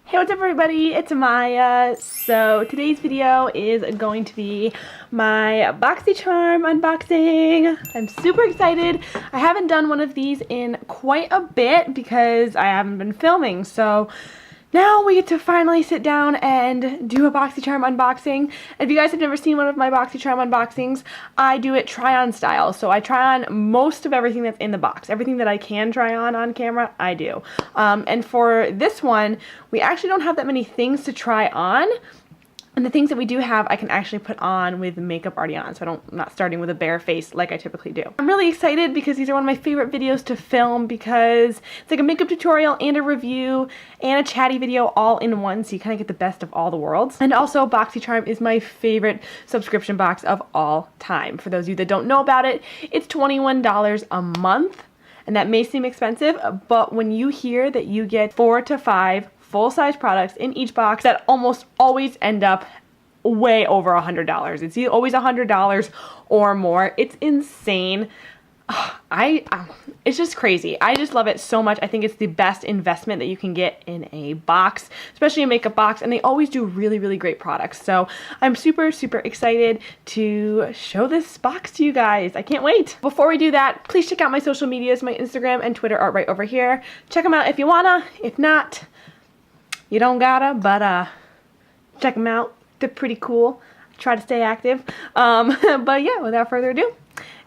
Hey, what's up everybody? It's Amaya. So today's video is going to be my Boxycharm unboxing. I'm super excited. I haven't done one of these in quite a bit because I haven't been filming. So now we get to finally sit down and do a Boxycharm unboxing. If you guys have never seen one of my Boxycharm unboxings, I do it TryOn style. So I try on most of everything that's in the box. Everything that I can try on camera, I do. And for this one, we actually don't have that many things to try on. And the things that we do have, I can actually put on with makeup already on, so I'm not starting with a bare face like I typically do. I'm really excited because these are one of my favorite videos to film because it's like a makeup tutorial and a review and a chatty video all in one, so you kind of get the best of all the worlds. And also, Boxycharm is my favorite subscription box of all time. For those of you that don't know about it, it's $21 a month, and that may seem expensive, but when you hear that you get 4 to 5 full-size products in each box that almost always end up way over $100. It's always $100 or more. It's insane. It's just crazy. I just love it so much. I think it's the best investment that you can get in a box, especially a makeup box, and they always do really, really great products. So I'm super, super excited to show this box to you guys. I can't wait. Before we do that, please check out my social medias. My Instagram and Twitter are right over here. Check them out if you wanna. If not, you don't gotta, but check them out. They're pretty cool. Try to stay active. But yeah, without further ado,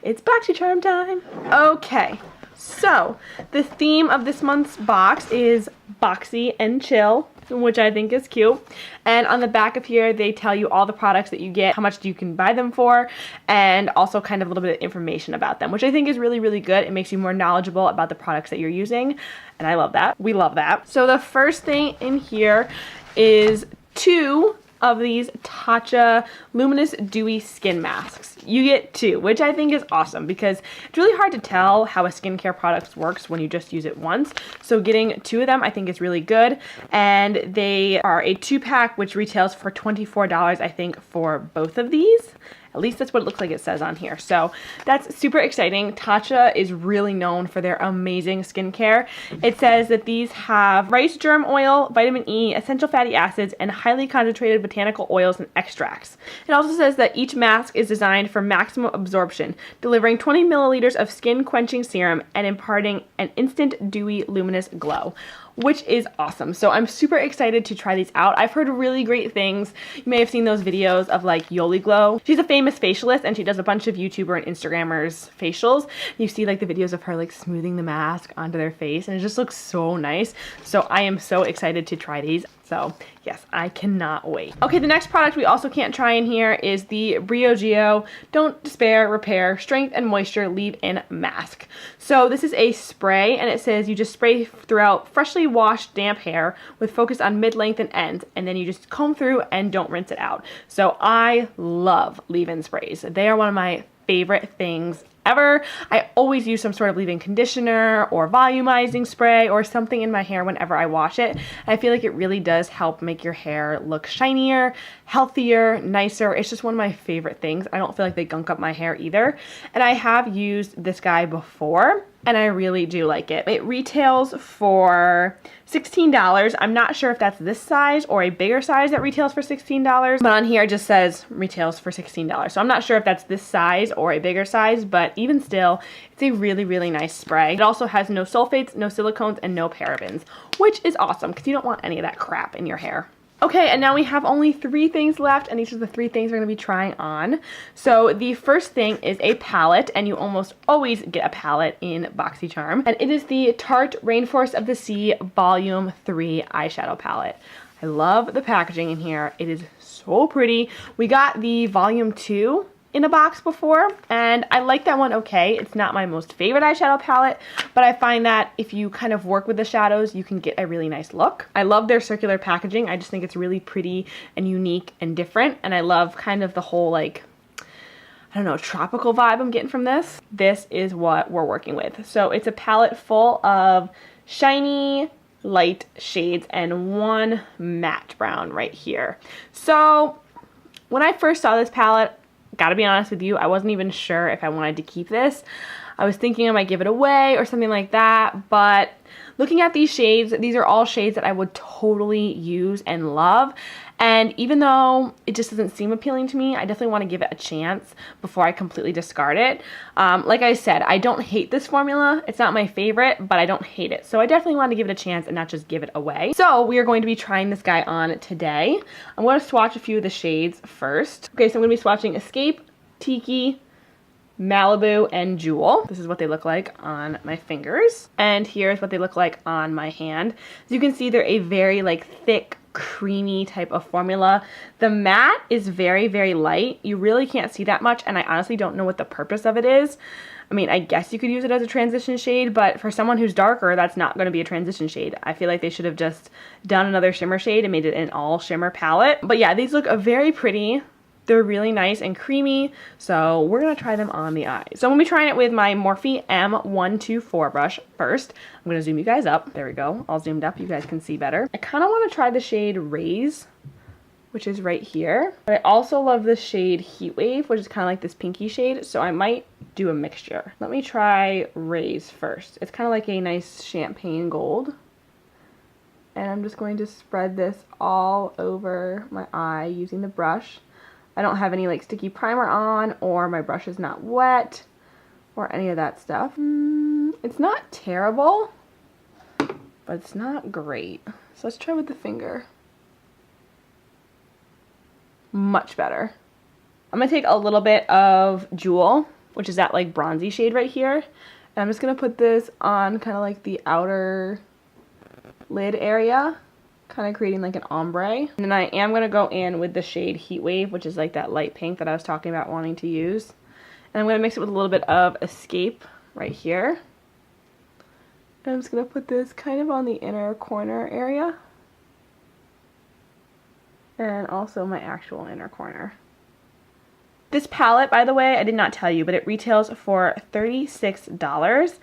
it's Boxycharm time. Okay, so the theme of this month's box is boxy and chill, which I think is cute. And on the back of here, they tell you all the products that you get, how much you can buy them for, and also kind of a little bit of information about them, which I think is really, really good. It makes you more knowledgeable about the products that you're using, and I love that. We love that. So the first thing in here is 2 of these Tatcha Luminous Dewy Skin Masks. You get 2, which I think is awesome because it's really hard to tell how a skincare product works when you just use it once. So getting 2 of them I think is really good. And they are a 2-pack which retails for $24 I think for both of these. At least that's what it looks like it says on here. So that's super exciting. Tatcha is really known for their amazing skincare. It says that these have rice germ oil, vitamin E, essential fatty acids, and highly concentrated botanical oils and extracts. It also says that each mask is designed for maximum absorption, delivering 20 milliliters of skin-quenching serum and imparting an instant dewy luminous glow, which is awesome. So I'm super excited to try these out. I've heard really great things. You may have seen those videos of like Jolie Glow. She's a famous facialist and she does a bunch of YouTuber and Instagrammers facials. You see like the videos of her like smoothing the mask onto their face and it just looks so nice. So I am so excited to try these. So yes, I cannot wait. Okay, the next product we also can't try in here is the Briogeo Don't Despair Repair Strength and Moisture Leave-In Mask. So this is a spray and it says you just spray throughout freshly washed damp hair with focus on mid-length and ends, and then you just comb through and don't rinse it out. So I love leave-in sprays. They are one of my favorite things ever. I always use some sort of leave-in conditioner or volumizing spray or something in my hair whenever I wash it. I feel like it really does help make your hair look shinier, healthier, nicer. It's just one of my favorite things. I don't feel like they gunk up my hair either. And I have used this guy before and I really do like it. It retails for $16. I'm not sure if that's this size or a bigger size that retails for $16, but on here it just says retails for $16. So I'm not sure if that's this size or a bigger size, but even still, it's a really, really nice spray. It also has no sulfates, no silicones, and no parabens, which is awesome because you don't want any of that crap in your hair. Okay, and now we have only 3 things left, and these are the 3 things we're going to be trying on. So the first thing is a palette, and you almost always get a palette in Boxycharm. And it is the Tarte Rainforest of the Sea Volume 3 eyeshadow palette. I love the packaging in here. It is so pretty. We got the Volume 2 in a box before, and I like that one okay. It's not my most favorite eyeshadow palette, but I find that if you kind of work with the shadows, you can get a really nice look. I love their circular packaging. I just think it's really pretty and unique and different, and I love kind of the whole like, I don't know, tropical vibe I'm getting from this. This is what we're working with. So it's a palette full of shiny light shades and 1 matte brown right here. So when I first saw this palette, gotta be honest with you, I wasn't even sure if I wanted to keep this. I was thinking I might give it away or something like that, but looking at these shades, these are all shades that I would totally use and love. And even though it just doesn't seem appealing to me, I definitely want to give it a chance before I completely discard it. Like I said, I don't hate this formula. It's not my favorite, but I don't hate it. So I definitely want to give it a chance and not just give it away. So we are going to be trying this guy on today. I'm going to swatch a few of the shades first. Okay, so I'm going to be swatching Escape, Tiki, Malibu, and Jewel. This is what they look like on my fingers. And here's what they look like on my hand. As you can see, they're a very like thick, creamy type of formula. The matte is very, very light. You really can't see that much, and I honestly don't know what the purpose of it is. I mean, I guess you could use it as a transition shade, but for someone who's darker, that's not going to be a transition shade. I feel like they should have just done another shimmer shade and made it an all shimmer palette. But yeah, these look very pretty. They're really nice and creamy, so we're going to try them on the eyes. So I'm going to be trying it with my Morphe M124 brush first. I'm going to zoom you guys up. There we go. All zoomed up. You guys can see better. I kind of want to try the shade Raise, which is right here. But I also love the shade Heat Wave, which is kind of like this pinky shade, so I might do a mixture. Let me try Raise first. It's kind of like a nice champagne gold. And I'm just going to spread this all over my eye using the brush. I don't have any like sticky primer on, or my brush is not wet, or any of that stuff. It's not terrible, but it's not great. So let's try with the finger. Much better. I'm going to take a little bit of Jewel, which is that like bronzy shade right here. And I'm just going to put this on kind of like the outer lid area, kind of creating like an ombre. And then I am going to go in with the shade Heat Wave, which is like that light pink that I was talking about wanting to use. And I'm going to mix it with a little bit of Escape right here. And I'm just going to put this kind of on the inner corner area. And also my actual inner corner. This palette, by the way, I did not tell you, but it retails for $36.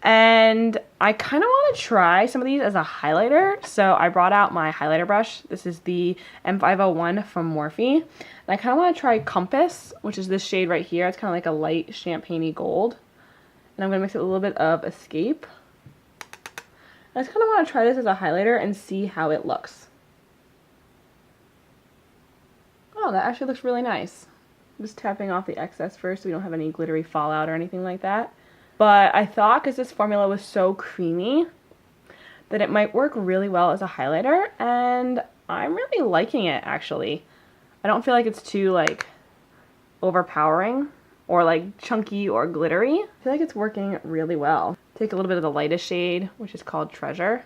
And I kind of want to try some of these as a highlighter. So I brought out my highlighter brush. This is the M501 from Morphe. And I kind of want to try Compass, which is this shade right here. It's kind of like a light champagne-y gold. And I'm going to mix it with a little bit of Escape. I just kind of want to try this as a highlighter and see how it looks. Oh, that actually looks really nice. I'm just tapping off the excess first so we don't have any glittery fallout or anything like that. But I thought, because this formula was so creamy, that it might work really well as a highlighter, and I'm really liking it, actually. I don't feel like it's too, like, overpowering or, like, chunky or glittery. I feel like it's working really well. Take a little bit of the lightest shade, which is called Treasure.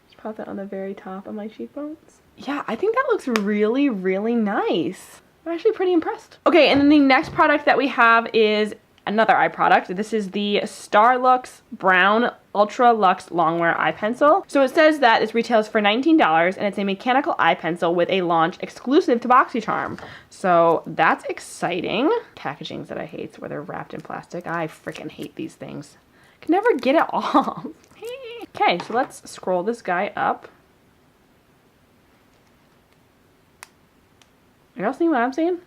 Just pop that on the very top of my cheekbones. Yeah, I think that looks really, really nice. I'm actually pretty impressed. Okay, and then the next product that we have is another eye product. This is the Starlux Brown Ultra Luxe Longwear Eye Pencil. So it says that this retails for $19, and it's a mechanical eye pencil with a launch exclusive to Boxycharm. So that's exciting. Packagings that I hate, where they're wrapped in plastic. I freaking hate these things. Can never get it off. Okay, so let's scroll this guy up. Are y'all seeing what I'm seeing?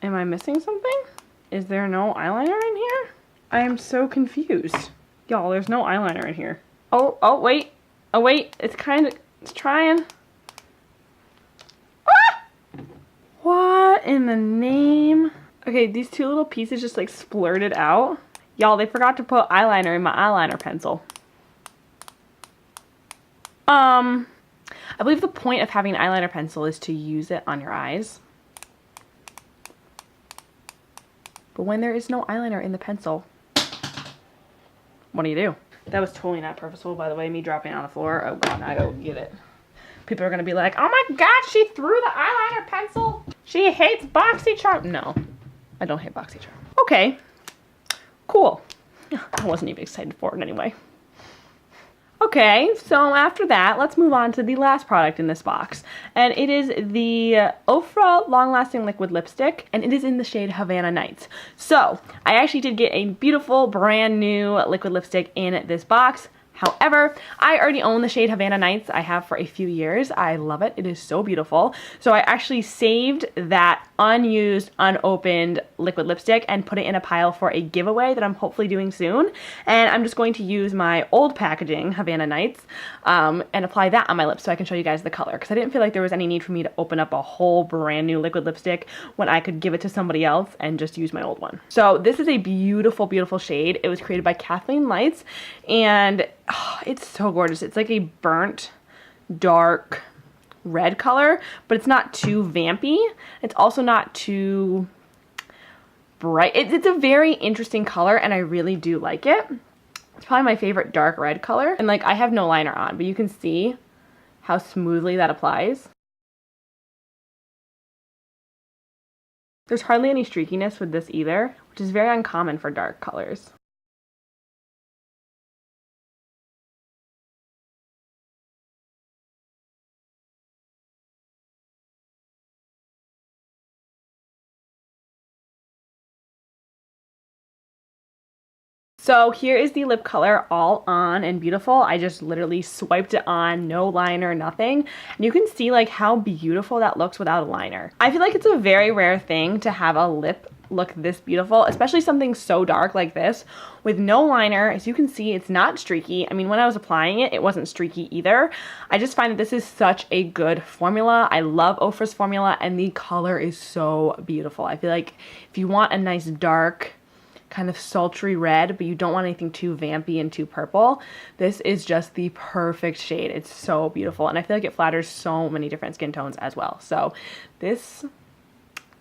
Am I missing something? Is there no eyeliner in here? I am so confused. Y'all, there's no eyeliner in here. Oh, wait. Oh, wait. It's trying. Ah! What in the name? Okay, these two little pieces just like splurted out. Y'all, they forgot to put eyeliner in my eyeliner pencil. I believe the point of having an eyeliner pencil is to use it on your eyes. But when there is no eyeliner in the pencil, what do? That was totally not purposeful, by the way, me dropping it on the floor. Oh god, now I go get it. People are going to be like, oh my god, she threw the eyeliner pencil. She hates Boxycharm. No, I don't hate Boxycharm. Okay, cool. I wasn't even excited for it anyway. Okay, so after that, let's move on to the last product in this box. And it is the Ofra Long Lasting Liquid Lipstick, and it is in the shade Havana Nights. So, I actually did get a beautiful brand new liquid lipstick in this box. However, I already own the shade Havana Nights. I have for a few years. I love it. It is so beautiful. So I actually saved that unused, unopened liquid lipstick and put it in a pile for a giveaway that I'm hopefully doing soon. And I'm just going to use my old packaging, Havana Nights, and apply that on my lips so I can show you guys the color. Because I didn't feel like there was any need for me to open up a whole brand new liquid lipstick when I could give it to somebody else and just use my old one. So this is a beautiful, beautiful shade. It was created by Kathleen Lights, and it's so gorgeous. It's like a burnt, dark red color, but it's not too vampy. It's also not too bright. It's a very interesting color, and I really do like it. It's probably my favorite dark red color. And like, I have no liner on, but you can see how smoothly that applies. There's hardly any streakiness with this either, which is very uncommon for dark colors. So here is the lip color, all on and beautiful. I just literally swiped it on, no liner, nothing. And you can see like how beautiful that looks without a liner. I feel like it's a very rare thing to have a lip look this beautiful, especially something so dark like this with no liner. As you can see, it's not streaky. I mean, when I was applying it, it wasn't streaky either. I just find that this is such a good formula. I love Ofra's formula, and the color is so beautiful. I feel like if you want a nice dark, kind of sultry red, but you don't want anything too vampy and too purple, this is just the perfect shade. It's so beautiful, and I feel like it flatters so many different skin tones as well. So this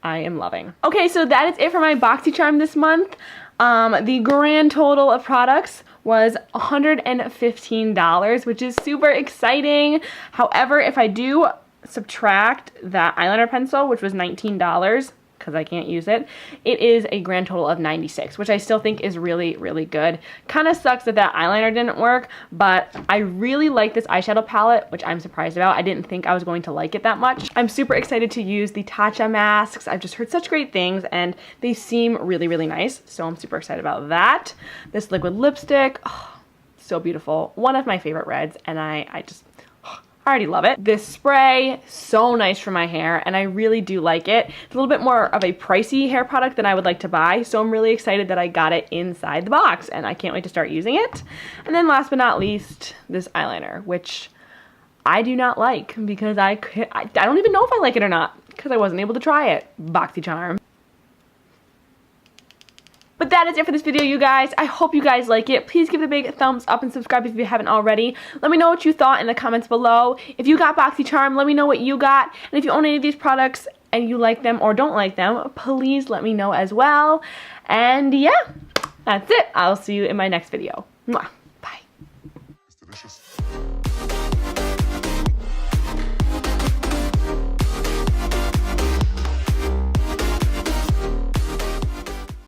I am loving. Okay, so that is it for my Boxycharm this month. The grand total of products was $115, which is super exciting. However, if I do subtract that eyeliner pencil, which was $19, because I can't use it, it is a grand total of $96, which I still think is really, really good. Kind of sucks that that eyeliner didn't work, but I really like this eyeshadow palette, which I'm surprised about. I didn't think I was going to like it that much. I'm super excited to use the Tatcha masks. I've just heard such great things, and they seem really, really nice, so I'm super excited about that. This liquid lipstick, oh, so beautiful. One of my favorite reds, and I already love it. This spray, so nice for my hair, and I really do like it. It's a little bit more of a pricey hair product than I would like to buy, so I'm really excited that I got it inside the box, and I can't wait to start using it. And then last but not least, this eyeliner, which I do not like because I don't even know if I like it or not because I wasn't able to try it. Boxycharm. But that is it for this video, you guys. I hope you guys like it. Please give it a big thumbs up and subscribe if you haven't already. Let me know what you thought in the comments below. If you got Boxycharm, let me know what you got. And if you own any of these products and you like them or don't like them, please let me know as well. And yeah, that's it. I'll see you in my next video. Mwah. Bye.